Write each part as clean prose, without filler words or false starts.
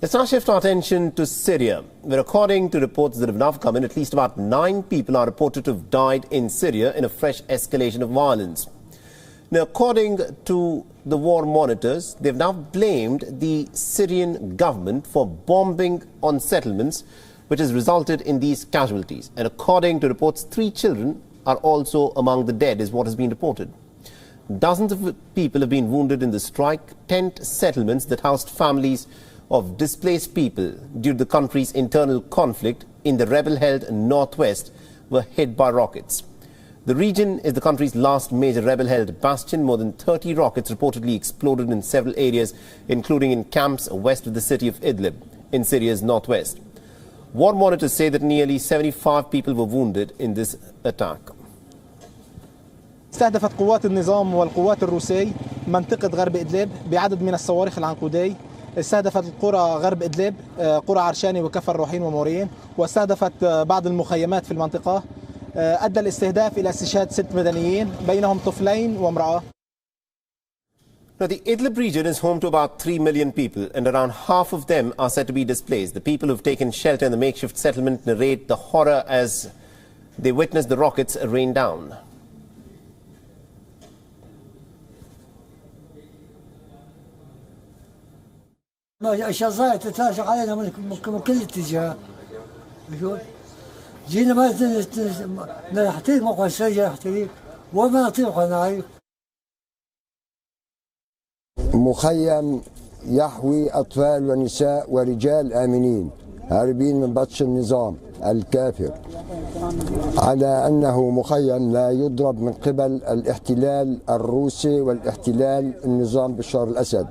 Let's now shift our attention to Syria, where according to reports that have now come in, at least about 9 people are reported to have died in Syria in a fresh escalation of violence. Now, according to the war monitors, they've now blamed the Syrian government for bombing on settlements, which has resulted in these casualties. And according to reports, 3 children are also among the dead, is what has been reported. Dozens of people have been wounded in the strike. Tent settlements that housed families of displaced people due to the country's internal conflict in the rebel-held northwest were hit by rockets. The region is the country's last major rebel-held bastion. More than 30 rockets reportedly exploded in several areas, including in camps west of the city of Idlib in Syria's northwest. War monitors say that nearly 75 people were wounded in this attack. استهدفت قوات النظام والقوات الروسية منطقة غرب إدلب بعدد من الصواريخ العنقودية. استهدفت القرى غرب إدلب، قرى عرشاني وكفر روحين ومورين، واستهدفت بعض المخيمات في المنطقة. أدى الاستهداف إلى استشهاد 6 مدنيين بينهم طفلين وامرأة. Now, the Idlib region is home to about 3 million people, and around half of them are said to be displaced. The people who've taken shelter in the makeshift settlement narrate the horror as they witness the rockets rain down. الشظاير تتلاشى علينا من كل اتجاه. جينا ما نحتاج موقع السجل نحتاج وما نطيق نعيق. مخيم يحوي أطفال ونساء ورجال آمنين هاربين من بطش النظام الكافر، على أنه مخيم لا يضرب من قبل الاحتلال الروسي والاحتلال النظام بشار الأسد.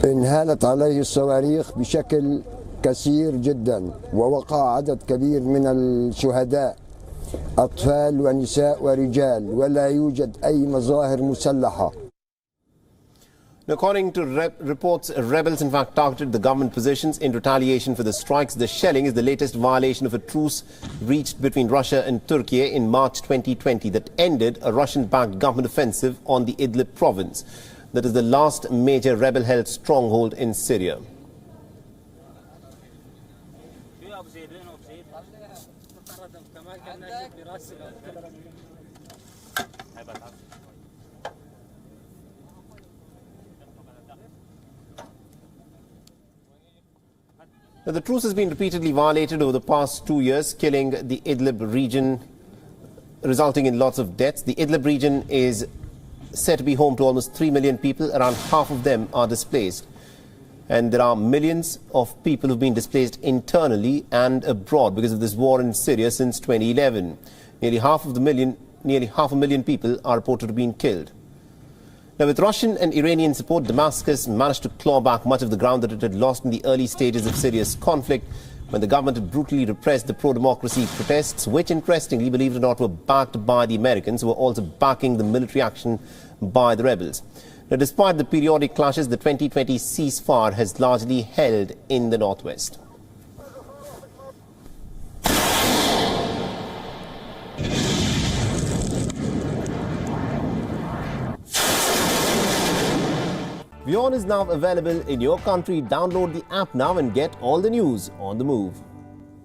انهالت عليه الصواريخ بشكل كثير جدا، ووقع عدد كبير من الشهداء أطفال ونساء ورجال، ولا يوجد أي مظاهر مسلحة. According to reports, rebels in fact targeted the government positions in retaliation for the strikes. The shelling is the latest violation of a truce reached between Russia and Turkey in March 2020 that ended a Russian-backed government offensive on the Idlib province. That is the last major rebel-held stronghold in Syria. Now, the truce has been repeatedly violated over the past 2 years, killing the Idlib region, resulting in lots of deaths. The Idlib region is said to be home to almost 3 million people. Around half of them are displaced. And there are millions of people who've been displaced internally and abroad because of this war in Syria since 2011. Nearly half a million people are reported to have been killed. Now, with Russian and Iranian support, Damascus managed to claw back much of the ground that it had lost in the early stages of Syria's conflict, when the government had brutally repressed the pro-democracy protests, which, interestingly, believe it or not, were backed by the Americans, who were also backing the military action by the rebels. Now, despite the periodic clashes, the 2020 ceasefire has largely held in the northwest. WION is now available in your country. Download the app now and get all the news on the move.